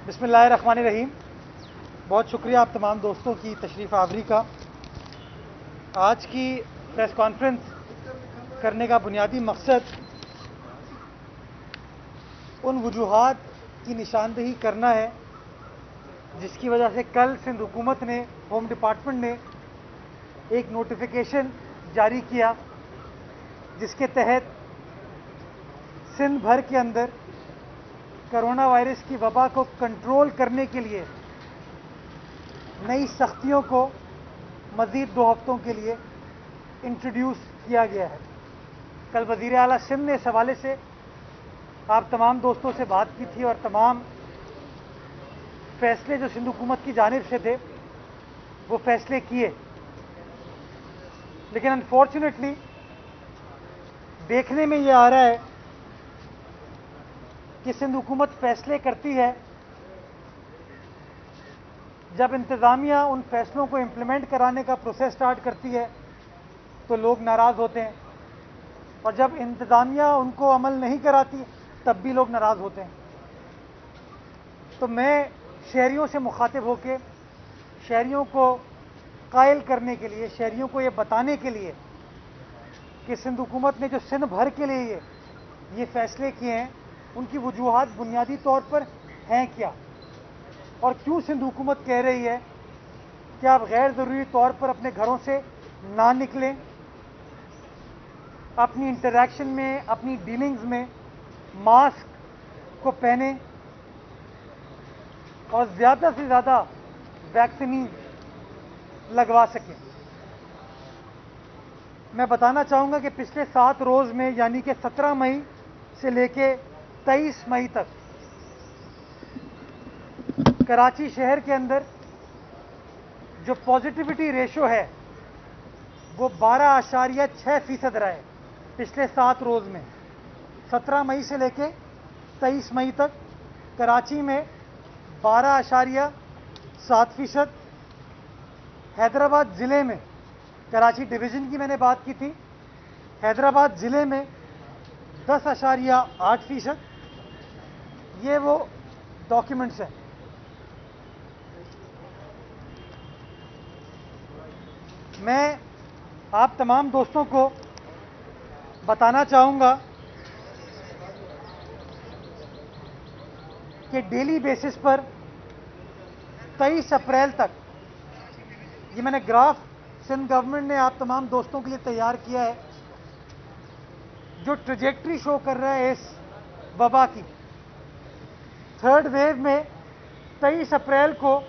बिस्मिल्लाहिर्रहमानिर्रहीम। बहुत शुक्रिया आप तमाम दोस्तों की तशरीफ़ आवरी का। आज की प्रेस कॉन्फ्रेंस करने का बुनियादी मकसद उन वजूहात की निशानदेही करना है जिसकी वजह से कल सिंध हुकूमत ने, होम डिपार्टमेंट ने एक नोटिफिकेशन जारी किया जिसके तहत सिंध भर के अंदर कोरोना वायरस की वबा को कंट्रोल करने के लिए नई सख्तियों को मज़ीद 2 हफ्तों के लिए इंट्रोड्यूस किया गया है। कल वज़ीर आला सिंध ने इस हवाले से आप तमाम दोस्तों से बात की थी और तमाम फैसले जो सिंध हुकूमत की जानिब से थे वो फैसले किए, लेकिन अनफॉर्चुनेटली देखने में ये आ रहा है कि सिंध हुकूमत फैसले करती है, जब इंतज़ामिया उन फैसलों को इम्प्लीमेंट कराने का प्रोसेस स्टार्ट करती है तो लोग नाराज़ होते हैं, और जब इंतज़ामिया उनको अमल नहीं कराती तब भी लोग नाराज़ होते हैं। तो मैं शहरियों से मुखातिब होकर शहरियों को कायल करने के लिए, शहरियों को ये बताने के लिए कि सिंध हुकूमत ने जो सिंध भर के लिए ये फैसले किए हैं उनकी वजूहात बुनियादी तौर पर हैं क्या, और क्यों सिंध हुकूमत कह रही है कि आप गैर ज़रूरी तौर पर अपने घरों से ना निकलें, अपनी इंटरैक्शन में, अपनी डीलिंग्स में मास्क को पहने और ज़्यादा से ज़्यादा वैक्सीन लगवा सकें। मैं बताना चाहूँगा कि पिछले 7 रोज़ में, यानी कि 17 मई से लेके 23 मई तक कराची शहर के अंदर जो पॉजिटिविटी रेशो है वो 12.6% रहा है। पिछले 7 रोज़ में 17 मई से लेके 23 मई तक कराची में 12.7%, हैदराबाद ज़िले में, कराची डिवीज़न की मैंने बात की थी, हैदराबाद ज़िले में 10.8%। ये वो डॉक्यूमेंट्स हैं। मैं आप तमाम दोस्तों को बताना चाहूँगा कि डेली बेसिस पर 23 अप्रैल तक, ये मैंने ग्राफ सिंध गवर्नमेंट ने आप तमाम दोस्तों के लिए तैयार किया है, जो ट्रेजेक्ट्री शो कर रहा है इस वबा की। 3rd वेव में 23 अप्रैल को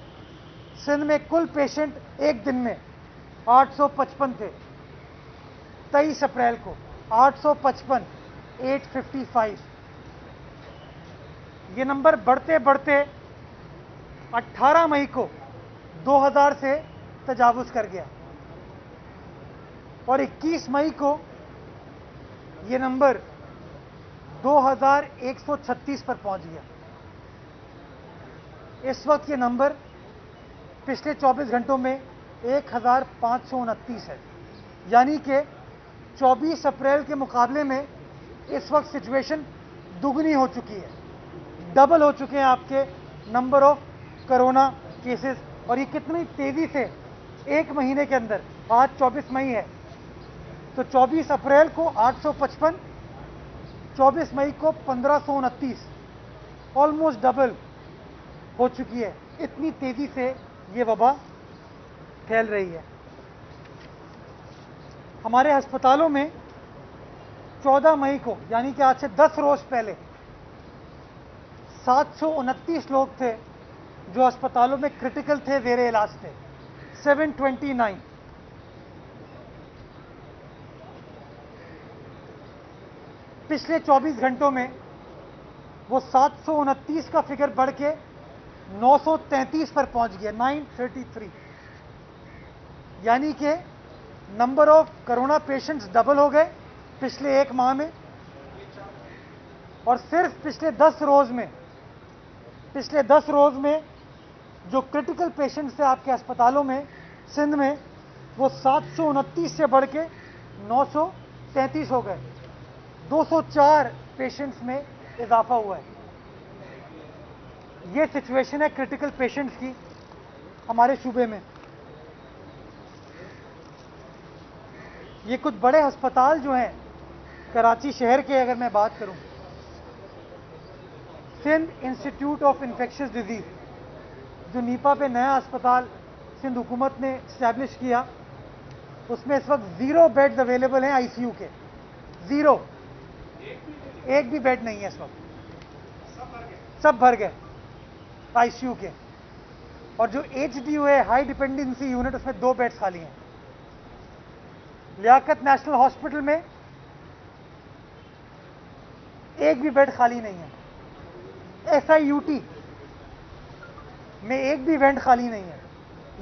सिंध में कुल पेशेंट एक दिन में 855 थे। 23 अप्रैल को 855, 855। ये नंबर बढ़ते बढ़ते 18 मई को 2000 से तजावुज़ कर गया और 21 मई को ये नंबर 2136 पर पहुंच गया। इस वक्त ये नंबर पिछले 24 घंटों में 1529 है, यानी कि 24 अप्रैल के मुकाबले में इस वक्त सिचुएशन दुगनी हो चुकी है, डबल हो चुके हैं आपके नंबर ऑफ कोरोना केसेस। और ये कितनी तेज़ी से एक महीने के अंदर, आज 24 मई है तो 24 अप्रैल को 855, 24 मई को 1529, ऑलमोस्ट डबल हो चुकी है। इतनी तेज़ी से ये वबा फैल रही है। हमारे अस्पतालों में 14 मई को, यानी कि आज से 10 रोज़ पहले 729 लोग थे जो अस्पतालों में क्रिटिकल थे, ज़ेरे इलाज थे। 729। पिछले 24 घंटों में वो 729 का फिगर बढ़ के 933 पर पहुंच गया, 933। यानी कि number of corona patients double हो गए पिछले एक माह में। और सिर्फ पिछले 10 रोज़ में जो क्रिटिकल पेशेंट्स थे आपके अस्पतालों में सिंध में, वो 729 से बढ़ के 933 हो गए। 204 पेशेंट्स में इजाफा हुआ है। ये सिचुएशन है क्रिटिकल पेशेंट्स की हमारे सूबे में। ये कुछ बड़े अस्पताल जो हैं कराची शहर के, अगर मैं बात करूं, Sindh institute of infectious disease, जो नीपा पे नया अस्पताल सिंध हुकूमत ने इस्टेब्लिश किया, उसमें इस वक्त 0 बेड्स अवेलेबल हैं आईसीयू के। 0, एक भी बेड नहीं है इस वक्त, सब भर गए आईसीयू के। और जो एचडीयू है, हाई डिपेंडेंसी यूनिट, उसमें 2 बेड्स खाली हैं। लियाकत नेशनल हॉस्पिटल में एक भी बेड खाली नहीं है। एसआईयूटी में एक भी बेड खाली नहीं है।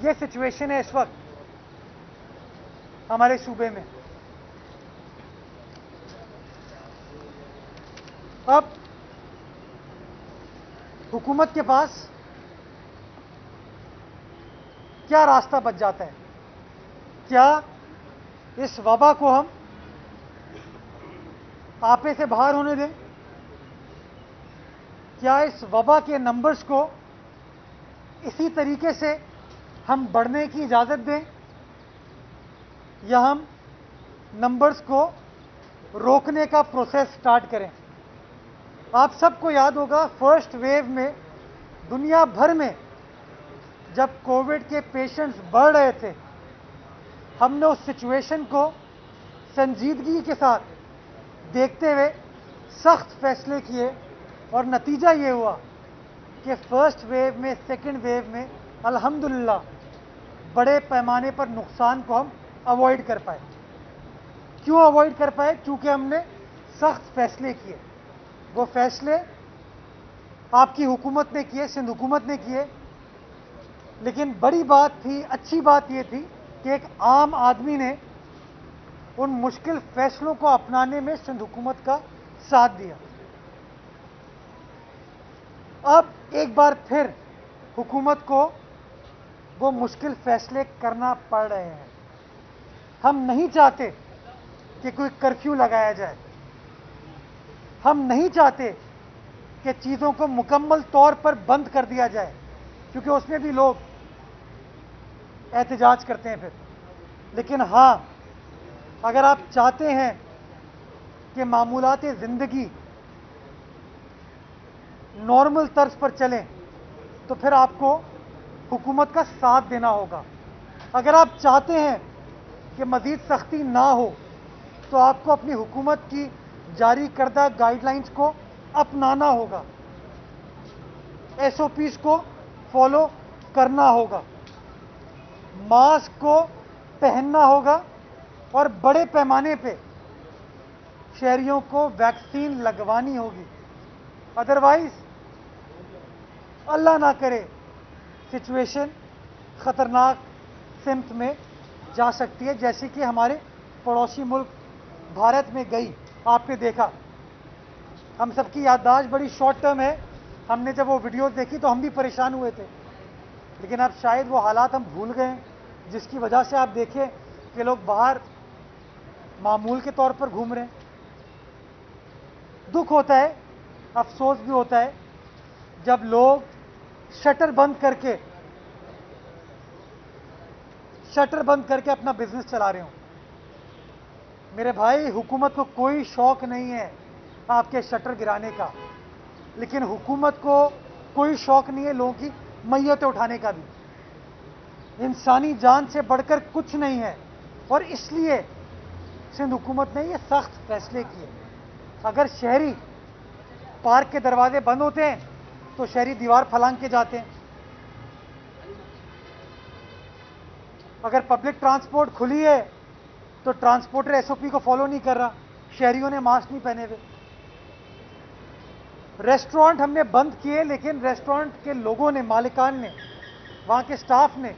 यह सिचुएशन है इस वक्त हमारे सूबे में। अब हुकूमत के पास क्या रास्ता बच जाता है? क्या इस वबा को हम आपे से बाहर होने दें? क्या इस वबा के नंबर्स को इसी तरीके से हम बढ़ने की इजाज़त दें, या हम नंबर्स को रोकने का प्रोसेस स्टार्ट करें? आप सबको याद होगा, फर्स्ट वेव में दुनिया भर में जब कोविड के पेशेंट्स बढ़ रहे थे, हमने उस सिचुएशन को संजीदगी के साथ देखते हुए सख्त फैसले किए, और नतीजा ये हुआ कि फर्स्ट वेव में, सेकेंड वेव में अल्हम्दुलिल्लाह बड़े पैमाने पर नुकसान को हम अवॉइड कर पाए। क्यों अवॉइड कर पाए? क्योंकि हमने सख्त फैसले किए। वो फैसले आपकी हुकूमत ने किए, सिंध हुकूमत ने किए, लेकिन बड़ी बात थी, अच्छी बात ये थी कि एक आम आदमी ने उन मुश्किल फैसलों को अपनाने में सिंध हुकूमत का साथ दिया। अब एक बार फिर हुकूमत को वो मुश्किल फैसले करना पड़ रहे हैं। हम नहीं चाहते कि कोई कर्फ्यू लगाया जाए, हम नहीं चाहते कि चीज़ों को मुकम्मल तौर पर बंद कर दिया जाए, क्योंकि उसमें भी लोग एहतजाज करते हैं फिर। लेकिन हाँ, अगर आप चाहते हैं कि मामूलात ज़िंदगी नॉर्मल तर्ज पर चलें, तो फिर आपको हुकूमत का साथ देना होगा। अगर आप चाहते हैं कि मज़ीद सख्ती ना हो, तो आपको अपनी हुकूमत की जारी करदा गाइडलाइंस को अपनाना होगा, एसओपीज़ को फॉलो करना होगा, मास्क को पहनना होगा, और बड़े पैमाने पे शहरियों को वैक्सीन लगवानी होगी। अदरवाइज अल्लाह ना करे सिचुएशन खतरनाक सिम्त में जा सकती है, जैसे कि हमारे पड़ोसी मुल्क भारत में गई। आपने देखा, हम सबकी याददाश्त बड़ी शॉर्ट टर्म है। हमने जब वो वीडियोस देखी तो हम भी परेशान हुए थे, लेकिन अब शायद वो हालात हम भूल गए, जिसकी वजह से आप देखें कि लोग बाहर मामूल के तौर पर घूम रहे हैं। दुख होता है, अफसोस भी होता है, जब लोग शटर बंद करके अपना बिजनेस चला रहे हों। मेरे भाई, हुकूमत को कोई शौक नहीं है आपके शटर गिराने का, लेकिन हुकूमत को कोई शौक नहीं है लोगों की मैयतें उठाने का भी। इंसानी जान से बढ़कर कुछ नहीं है, और इसलिए सिंध हुकूमत ने ये सख्त फैसले किए। अगर शहरी पार्क के दरवाजे बंद होते हैं तो शहरी दीवार फलांग के जाते हैं। अगर पब्लिक ट्रांसपोर्ट खुली है तो ट्रांसपोर्टर एसओपी को फॉलो नहीं कर रहा, शहरियों ने मास्क नहीं पहने हुए। रेस्टोरेंट हमने बंद किए, लेकिन रेस्टोरेंट के लोगों ने, मालिकान ने, वहां के स्टाफ ने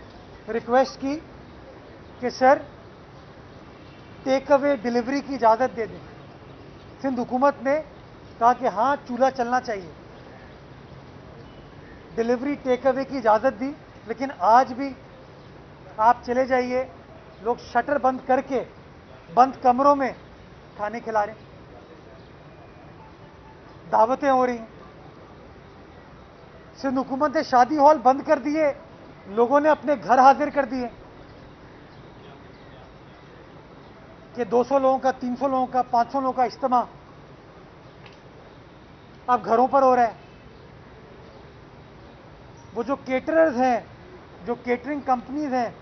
रिक्वेस्ट की कि सर टेक अवे डिलीवरी की इजाज़त दे दें। सिंध हुकूमत ने कहा कि हाँ, चूल्हा चलना चाहिए, डिलीवरी टेक अवे की इजाज़त दी। लेकिन आज भी आप चले जाइए, लोग शटर बंद करके बंद कमरों में खाने खिला रहे हैं, दावतें हो रही हैं। सिंध हुकूमत ने शादी हॉल बंद कर दिए, लोगों ने अपने घर हाजिर कर दिए कि 200 लोगों का, 300 लोगों का, 500 लोगों का इज्तिमा अब घरों पर हो रहा है। वो जो केटरर्स हैं, जो केटरिंग कंपनीज हैं,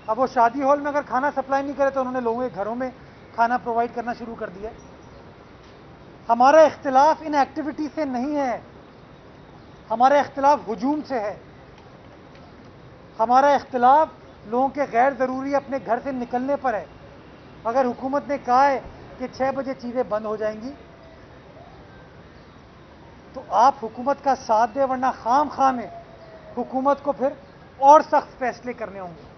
अब वो शादी हॉल में अगर खाना सप्लाई नहीं करे तो उन्होंने लोगों के घरों में खाना प्रोवाइड करना शुरू कर दिया। हमारा इख्तिलाफ इन एक्टिविटी से नहीं है, हमारा इख्तिलाफ हुजूम से है। हमारा इख्तिलाफ लोगों के गैर ज़रूरी अपने घर से निकलने पर है। अगर हुकूमत ने कहा है कि 6 बजे चीज़ें बंद हो जाएंगी तो आप हुकूमत का साथ दें, वरना खाम खाम में हुकूमत को फिर और सख्त फैसले करने होंगे।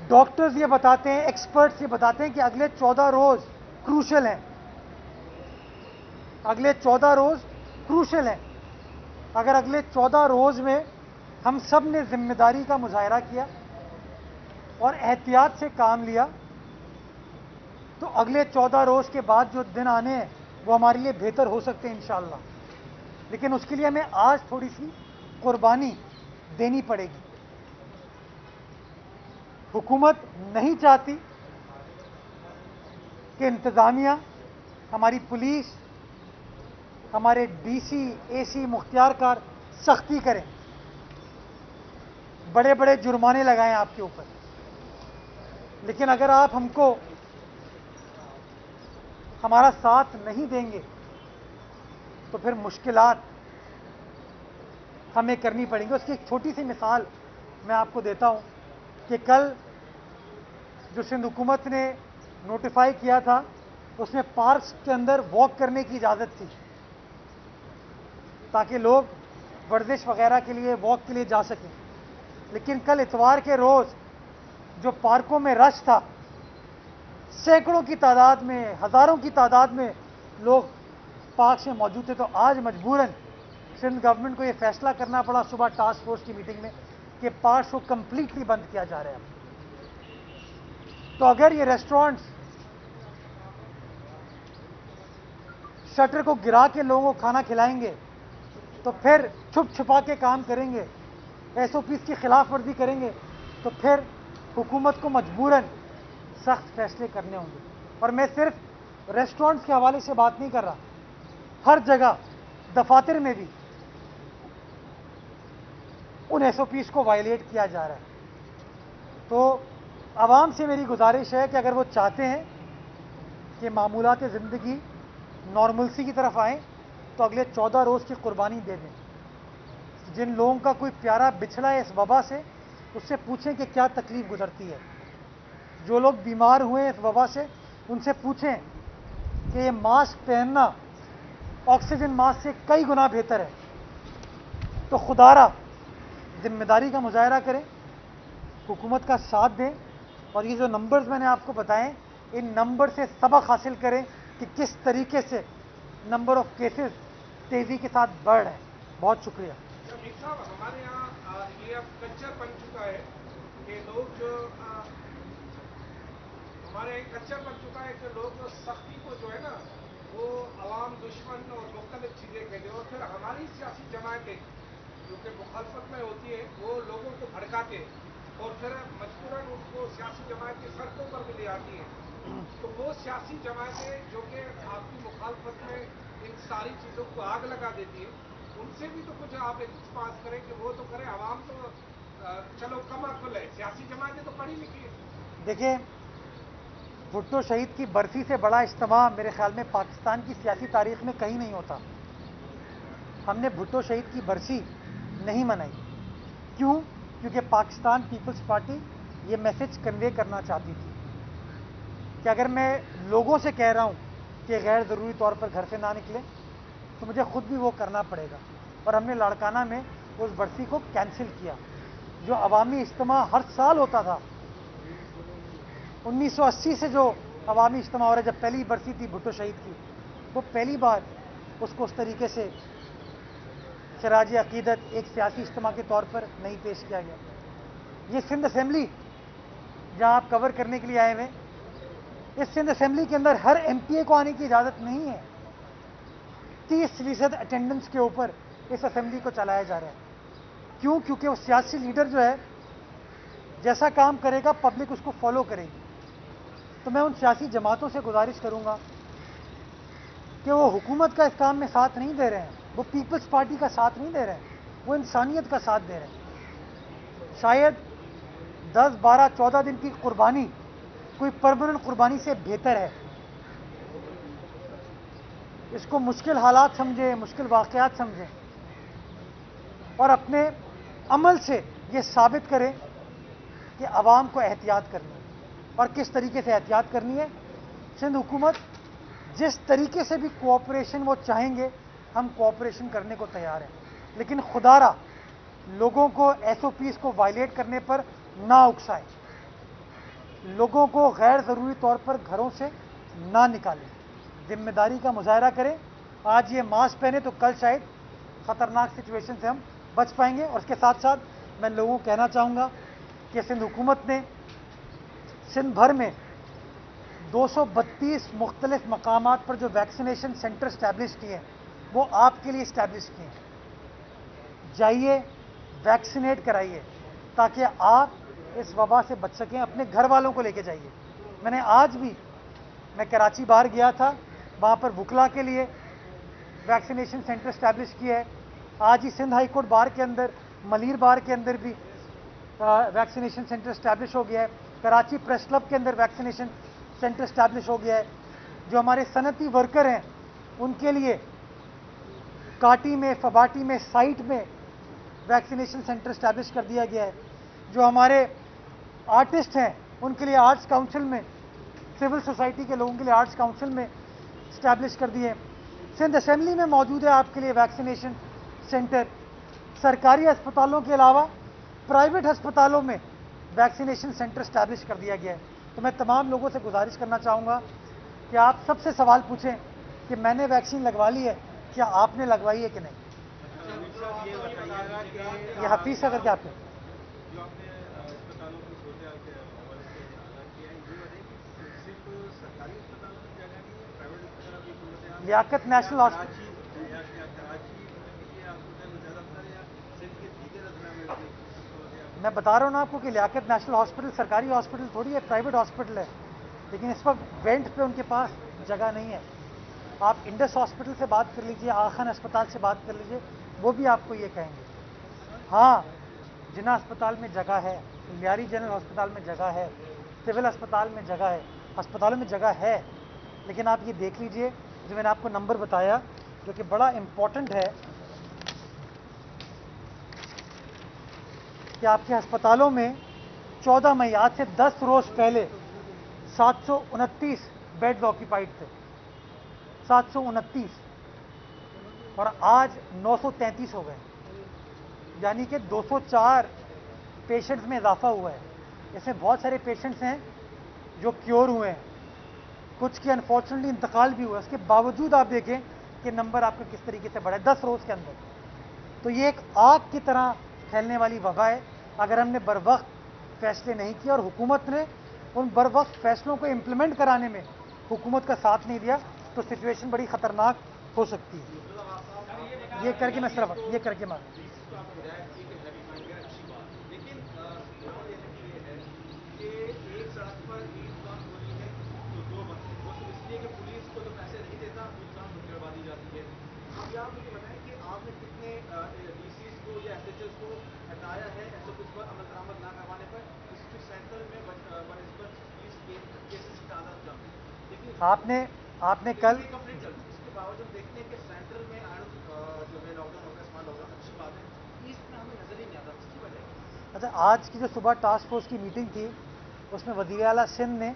डॉक्टर्स ये बताते हैं, एक्सपर्ट्स ये बताते हैं कि अगले 14 रोज क्रूशल हैं, अगले 14 रोज क्रूशल हैं। अगर अगले 14 रोज में हम सब ने जिम्मेदारी का मुजाहरा किया और एहतियात से काम लिया तो अगले 14 रोज के बाद जो दिन आने हैं वो हमारे लिए बेहतर हो सकते हैं इंशाअल्लाह। लेकिन उसके लिए हमें आज थोड़ी सी कुर्बानी देनी पड़ेगी। हुकूमत नहीं चाहती कि इंतज़ामिया, हमारी पुलिस, हमारे डीसी, एसी, मुख्तियारकार सख्ती करें, बड़े बड़े जुर्माने लगाएं आपके ऊपर। लेकिन अगर आप हमको हमारा साथ नहीं देंगे तो फिर मुश्किलात हमें करनी पड़ेंगी। उसकी एक छोटी सी मिसाल मैं आपको देता हूं कि कल जो सिंध हुकूमत ने नोटिफाई किया था उसमें पार्क्स के अंदर वॉक करने की इजाज़त थी ताकि लोग वर्जिश वगैरह के लिए, वॉक के लिए जा सकें। लेकिन कल इतवार के रोज़ जो पार्कों में रश था, सैकड़ों की तादाद में, हज़ारों की तादाद में लोग पार्क में मौजूद थे। तो आज मजबूरन सिंध गवर्नमेंट को यह फैसला करना पड़ा सुबह टास्क फोर्स की मीटिंग में कि पार्क को कंप्लीटली बंद किया जा रहा है। तो अगर ये रेस्टोरेंट्स शटर को गिरा के लोगों को खाना खिलाएंगे तो फिर छुप छुपा के काम करेंगे, एसओपीज़ की खिलाफ वर्जी करेंगे तो फिर हुकूमत को मजबूरन सख्त फैसले करने होंगे। और मैं सिर्फ रेस्टोरेंट्स के हवाले से बात नहीं कर रहा, हर जगह दफातर में भी उन एसओपीज़ को वायलेट किया जा रहा है। तो आवाम से मेरी गुजारिश है कि अगर वो चाहते हैं कि मामूलात ज़िंदगी नॉर्मलसी की तरफ आएँ तो अगले 14 रोज़ की कुर्बानी दे दें। जिन लोगों का कोई प्यारा बिछड़ा है इस वबा से, उससे पूछें कि क्या तकलीफ गुजरती है। जो लोग बीमार हुए हैं इस वबा से, उनसे पूछें कि ये मास्क पहनना ऑक्सीजन मास्क से कई गुना बेहतर है। तो खुदारा जिम्मेदारी का मुजाहरा करें, हुकूमत का साथ दें और ये जो नंबर्स मैंने आपको बताएं, इन नंबर से सबक हासिल करें कि किस तरीके से नंबर ऑफ केसेस तेज़ी के साथ बढ़ रहे हैं। बहुत शुक्रिया। साहब, हमारे यहाँ ये अब कल्चर बन चुका है कि लोग जो हमारे यहाँ कल्चर बन चुका है कि लोग सख्ती को जो है ना वो अवाम दुश्मन और मुख्तलिफ चीज़ें कहते हैं और फिर हमारी सियासी जमातें जो कि मुखालफत में होती है वो लोगों को भड़काते हैं और फिर मजबूरन उनको सियासी जमातें सड़कों पर भी ले आती हैं। तो वो सियासी जमातें जो कि आपकी मुखालफत में इन सारी चीज़ों को आग लगा देती है, उनसे भी तो कुछ आप इल्तिमास करें कि वो तो करें। आवाम तो चलो कम अक्ल है, सियासी जमातें तो पढ़ी लिखी है। देखिए, भुट्टो शहीद की बरसी से बड़ा इज्तिमा मेरे ख्याल में पाकिस्तान की सियासी तारीख में कहीं नहीं होता। हमने भुट्टो शहीद की बरसी नहीं मनाई। क्यों? क्योंकि पाकिस्तान पीपल्स पार्टी ये मैसेज कन्वे करना चाहती थी कि अगर मैं लोगों से कह रहा हूं कि गैर ज़रूरी तौर पर घर से ना निकले तो मुझे खुद भी वो करना पड़ेगा। और हमने लाड़काना में उस बरसी को कैंसिल किया। जो अवामी इज्तिमा हर साल होता था, 1980 से जो अवामी इज्तिमा हो रहा है, जब पहली बरसी थी भुट्टो शहीद की, वो पहली बार उसको उस तरीके से खराज अकीदत एक सियासी इज्तिमा के तौर पर नहीं पेश किया गया। ये सिंध असेंबली जहां आप कवर करने के लिए आए हुए, इस सिंध असेंबली के अंदर हर एमपीए को आने की इजाज़त नहीं है। 30% अटेंडेंस के ऊपर इस असेंबली को चलाया जा रहा है। क्यों? क्योंकि वो सियासी लीडर जो है जैसा काम करेगा पब्लिक उसको फॉलो करेगी। तो मैं उन सियासी जमातों से गुजारिश करूंगा कि वो हुकूमत का इस काम में साथ नहीं दे रहे हैं, वो पीपल्स पार्टी का साथ नहीं दे रहे हैं, वो इंसानियत का साथ दे रहे हैं। शायद 10, 12, 14 दिन की कुर्बानी कोई परमानेंट कुर्बानी से बेहतर है। इसको मुश्किल हालात समझें, मुश्किल वाक़यात समझें और अपने अमल से ये साबित करें कि अवाम को एहतियात करनी है। और किस तरीके से एहतियात करनी है? सिंध हुकूमत जिस तरीके से भी कोऑपरेशन वो चाहेंगे, हम कोऑपरेशन करने को तैयार हैं, लेकिन खुदारा लोगों को एसओपीज को वायलेट करने पर ना उकसाएं, लोगों को गैर ज़रूरी तौर पर घरों से ना निकालें, जिम्मेदारी का मुजाहरा करें। आज ये मास्क पहने तो कल शायद ख़तरनाक सिचुएशन से हम बच पाएंगे। और इसके साथ साथ मैं लोगों को कहना चाहूँगा कि सिंध हुकूमत ने सिंध भर में 232 मुख्तलिफ मकामात पर जो वैक्सीनेशन सेंटर इस्टेब्लिश किए हैं, वो आपके लिए इस्टेब्लिश किए हैं। जाइए, वैक्सीनेट कराइए ताकि आप इस वबा से बच सकें। अपने घर वालों को लेके जाइए। मैंने आज भी, मैं कराची बाहर गया था, वहाँ पर वुकला के लिए वैक्सीनेशन सेंटर इस्टेब्लिश किया है। आज ही सिंध हाई कोर्ट बार के अंदर, मलीर बार के अंदर भी वैक्सीनेशन सेंटर इस्टेब्लिश हो गया है। कराची प्रेस क्लब के अंदर वैक्सीनेशन सेंटर इस्टेब्लिश हो गया है। जो हमारे सनती वर्कर हैं उनके लिए काटी में, फबाटी में, साइट में वैक्सीनेशन सेंटर इस्टेब्लिश कर दिया गया है। जो हमारे आर्टिस्ट हैं उनके लिए आर्ट्स काउंसिल में, सिविल सोसाइटी के लोगों के लिए आर्ट्स काउंसिल में इस्टेब्लिश कर दिए। सिंध असेंबली में मौजूद है आपके लिए वैक्सीनेशन सेंटर। सरकारी अस्पतालों के अलावा प्राइवेट अस्पतालों में वैक्सीनेशन सेंटर इस्टेब्लिश कर दिया गया है। तो मैं तमाम लोगों से गुजारिश करना चाहूँगा कि आप सबसे सवाल पूछें कि मैंने वैक्सीन लगवा ली है, क्या आपने लगवाई है कि नहीं। ये हफीज सा करके आपने लियाकत नेशनल हॉस्पिटल, मैं बता रहा हूँ ना आपको कि लियाकत नेशनल हॉस्पिटल सरकारी हॉस्पिटल थोड़ी है, प्राइवेट हॉस्पिटल है। लेकिन इस वक्त वेंट पे उनके पास जगह नहीं है। आप इंडस हॉस्पिटल से बात कर लीजिए, आखान अस्पताल से बात कर लीजिए, वो भी आपको ये कहेंगे। हाँ, जिना अस्पताल में जगह है, लियारी जनरल अस्पताल में जगह है, सिविल अस्पताल में जगह है, अस्पतालों में जगह है। लेकिन आप ये देख लीजिए, जो मैंने आपको नंबर बताया जो कि बड़ा इम्पोर्टेंट है, कि आपके अस्पतालों में 14 मई, आज से 10 रोज पहले 729 बेड्स ऑक्यूपाइड थे, 729, और आज 933 हो गए, यानी कि 204 पेशेंट्स में इजाफा हुआ है। इसमें बहुत सारे पेशेंट्स हैं जो क्योर हुए हैं, कुछ की अनफॉर्चुनेटली इंतकाल भी हुआ है। उसके बावजूद आप देखें कि नंबर आपका किस तरीके से बढ़ा है 10 रोज के अंदर। तो ये एक आग की तरह फैलने वाली वबा है। अगर हमने बर वक्त फैसले नहीं किए और हुकूमत ने उन बर वक्त फैसलों को इम्प्लीमेंट कराने में हुकूमत का साथ नहीं दिया, तो सिचुएशन बड़ी ख़तरनाक हो सकती है। ये करके मैं सिर्फ ये करके मार आपने कल इसके बावजूद देखते हैं कि सेंट्रल में जो है लॉकडाउन होगा, स्मार्ट लॉकडाउन अच्छी बात है, ईस्ट में हमें नजर ही नहीं आता, इसकी वजह। अच्छा, आज की जो सुबह टास्क फोर्स की मीटिंग थी उसमें वज़ीर आला सिंध ने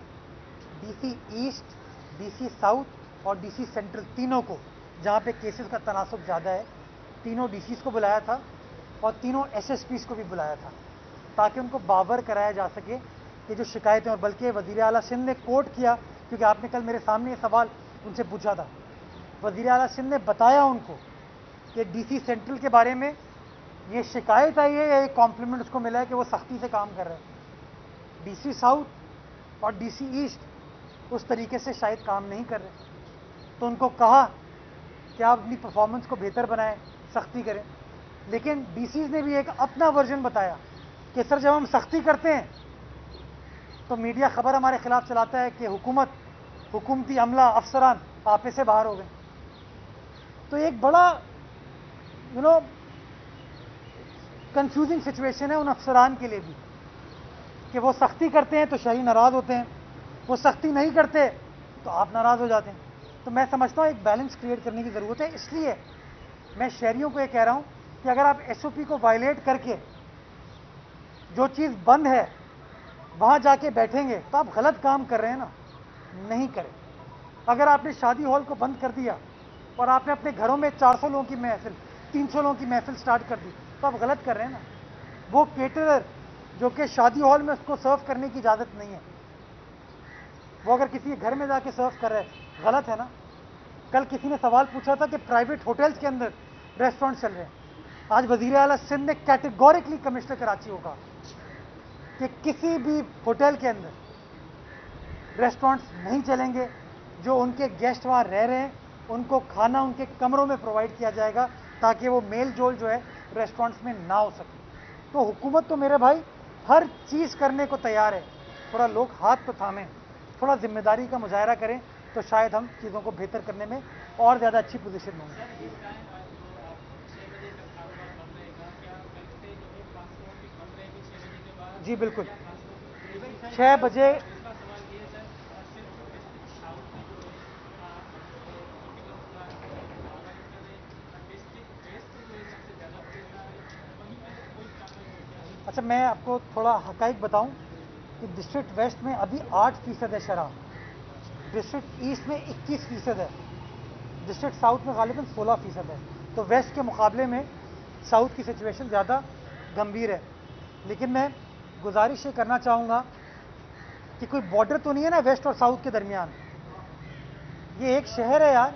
डीसी ईस्ट, डीसी साउथ और डीसी सेंट्रल तीनों को, जहाँ पे केसेस का तनासुब ज़्यादा है, तीनों डीसीज को बुलाया था और तीनों एसएसपीज को भी बुलाया था, ताकि उनको बावर कराया जा सके कि जो शिकायतें। और बल्कि वज़ीर आला सिंध ने कोट किया, क्योंकि आपने कल मेरे सामने ये सवाल उनसे पूछा था, वज़ीर आला सिंध ने बताया उनको कि डीसी सेंट्रल के बारे में ये शिकायत आई है या एक कॉम्प्लीमेंट उसको मिला है कि वो सख्ती से काम कर रहे हैं। डीसी साउथ और डीसी ईस्ट उस तरीके से शायद काम नहीं कर रहे, तो उनको कहा कि आप अपनी परफॉर्मेंस को बेहतर बनाएं, सख्ती करें। लेकिन डीसीज ने भी एक अपना वर्जन बताया कि सर जब हम सख्ती करते हैं तो मीडिया खबर हमारे खिलाफ चलाता है कि हुकूमती अमला अफसरान आपे से बाहर हो गए। तो एक बड़ा कंफ्यूजिंग सिचुएशन है उन अफसरान के लिए भी कि वो सख्ती करते हैं तो शहरी नाराज होते हैं, वो सख्ती नहीं करते तो आप नाराज हो जाते हैं। तो मैं समझता हूँ एक बैलेंस क्रिएट करने की ज़रूरत है। इसलिए मैं शहरियों को ये कह रहा हूँ कि अगर आप एसओपी को वायलेट करके जो चीज़ बंद है वहाँ जाके बैठेंगे तो आप गलत काम कर रहे हैं ना, नहीं करें। अगर आपने शादी हॉल को बंद कर दिया और आपने अपने घरों में 400 लोगों की महफिल 300 लोगों की महफिल स्टार्ट कर दी तो आप गलत कर रहे हैं ना। वो केटरर जो कि शादी हॉल में उसको सर्व करने की इजाज़त नहीं है, वो अगर किसी के घर में जाके सर्व कर रहा है गलत है ना। कल किसी ने सवाल पूछा था कि प्राइवेट होटल्स के अंदर रेस्टोरेंट चल रहे हैं। आज वज़ीर आला सिंध ने कैटेगोरिकली कमिश्नर कराची को कहा कि किसी भी होटल के अंदर रेस्टोरेंट्स नहीं चलेंगे। जो उनके गेस्ट वहाँ रह रहे हैं उनको खाना उनके कमरों में प्रोवाइड किया जाएगा ताकि वो मेल जोल जो है रेस्टोरेंट्स में ना हो सके। तो हुकूमत तो मेरे भाई हर चीज़ करने को तैयार है, थोड़ा लोग हाथ तो थामें, थोड़ा जिम्मेदारी का मुजाहरा करें तो शायद हम चीज़ों को बेहतर करने में और ज़्यादा अच्छी पोजीशन में होंगे। जी बिल्कुल, 6 बजे अच्छा मैं आपको थोड़ा हकाइक बताऊं कि डिस्ट्रिक्ट वेस्ट में अभी 8% है शराब, डिस्ट्रिक्ट ईस्ट में 21% है, डिस्ट्रिक्ट साउथ में गालिबन 16% है। तो वेस्ट के मुकाबले में साउथ की सिचुएशन ज़्यादा गंभीर है। लेकिन मैं गुजारिश ये करना चाहूँगा कि कोई बॉर्डर तो नहीं है ना वेस्ट और साउथ के दरमियान। ये एक शहर है यार,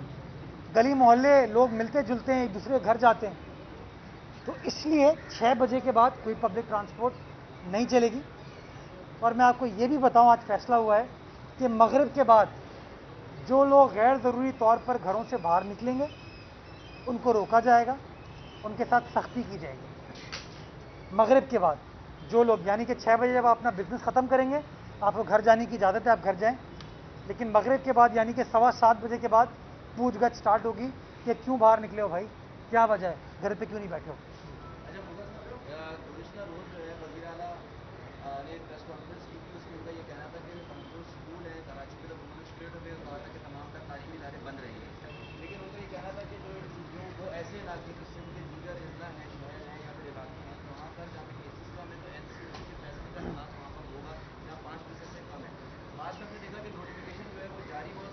गली मोहल्ले लोग मिलते जुलते हैं, एक दूसरे के घर जाते हैं। तो इसलिए 6 बजे के बाद कोई पब्लिक ट्रांसपोर्ट नहीं चलेगी। और मैं आपको ये भी बताऊं आज फैसला हुआ है कि मगरिब के बाद जो लोग गैर ज़रूरी तौर पर घरों से बाहर निकलेंगे उनको रोका जाएगा, उनके साथ सख्ती की जाएगी। मगरिब के बाद जो लोग, यानी कि 6 बजे जब आप अपना बिजनेस ख़त्म करेंगे आपको घर जाने की इजाज़त है, आप घर जाएं। लेकिन मगरिब के बाद यानी कि 7:15 बजे के बाद पूछगछ स्टार्ट होगी कि क्यों बाहर निकले हो भाई, क्या वजह है, घर पे क्यों नहीं बैठे हो। गुज़िश्ता रोज़ जो है वज़ीर आला ने एक प्रेस कॉन्फ्रेंस की थी, उसमें उनका ये कहना था कि जो स्कूल है कराची के, तो उन्होंने स्ट्रेट होकर कहा था कि तमाम तर तालीमी इदारे बंद रहेंगे। लेकिन उनका ये कहना था कि जो वो ऐसे इलाके जो सिंध के दीगर अजला हैं, शहर हैं या फिर इलाके हैं, वहाँ पर जहाँ पे केसेस कम है तो एनसीसी के फैसले का इजलास वहाँ पर होगा जहाँ 5% से कम है। तो आज हमने देखा कि नोटिफिकेशन जो है वो जारी हुआ,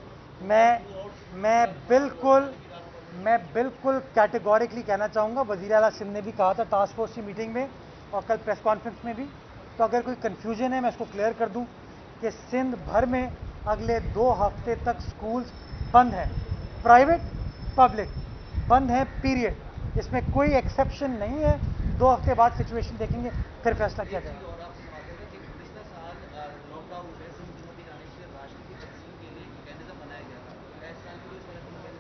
मैं बिल्कुल कैटेगोरिकली कहना चाहूँगा, वज़ीर आला सिंध ने भी कहा था टास्क फोर्स की मीटिंग में और कल प्रेस कॉन्फ्रेंस में भी। तो अगर कोई कन्फ्यूजन है मैं इसको क्लियर कर दूं कि सिंध भर में अगले 2 हफ्ते तक स्कूल्स बंद हैं, प्राइवेट पब्लिक बंद हैं, पीरियड। इसमें कोई एक्सेप्शन नहीं है। 2 हफ्ते बाद सिचुएशन देखेंगे फिर फैसला किया जाएगा।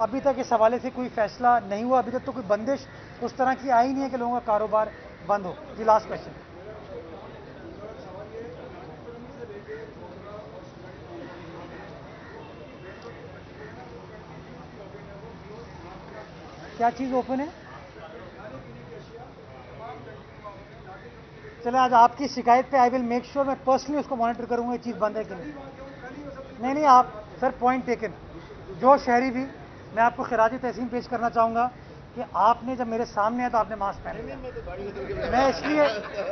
अभी तक इस हवाले से कोई फैसला नहीं हुआ, अभी तक तो कोई बंदिश उस तरह की आई नहीं है कि लोगों का कारोबार बंद हो। जी लास्ट क्वेश्चन। क्या चीज़ ओपन है? चलो आज आपकी शिकायत पे आई विल मेक श्योर, मैं पर्सनली उसको मॉनिटर करूंगा ये चीज़ बंद है कि नहीं। आप सर पॉइंट टेकन। जो शहरी भी, मैं आपको खिराजी तहसीन पेश करना चाहूँगा कि आपने जब मेरे सामने आया तो आपने मास्क पहन लिया।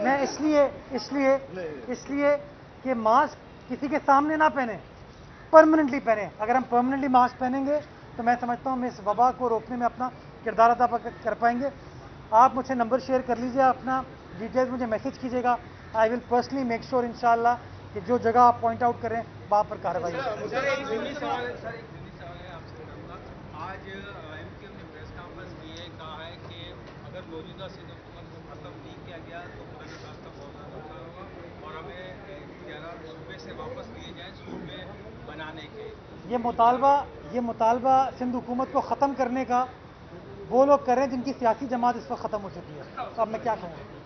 मैं इसलिए कि मास्क किसी के सामने ना पहने, परमानेंटली पहने। अगर हम परमानेंटली मास्क पहनेंगे तो मैं समझता हूँ हम इस वबा को रोकने में अपना किरदार अदा कर पाएंगे। आप मुझसे नंबर शेयर कर लीजिए, अपना डिटेल्स मुझे मैसेज कीजिएगा। I will personally make sure इंशाल्लाह कि जो जगह आप पॉइंट आउट करें वहाँ पर कार्रवाई हो। सर एक ज़रूरी सवाल है आपसे करूँगा। आज एमक्यू ने प्रेस कॉन्फ्रेंस की है, कहा है कि अगर मौजूदा सिंध हुकूमत को ख़त्म नहीं किया गया तो खुदा न खास्ता बहुत ज़्यादा नुकसान होगा और हमें 11 सूबे से वापस लिए जाएँ सूबे बनाने के। ये मुतालबा सिंध हुकूमत को ख़त्म करने का वो लोग कर रहे हैं जिनकी सियासी जमात इस वक्त ख़त्म हो चुकी है। तो अब मैं क्या कहूँ।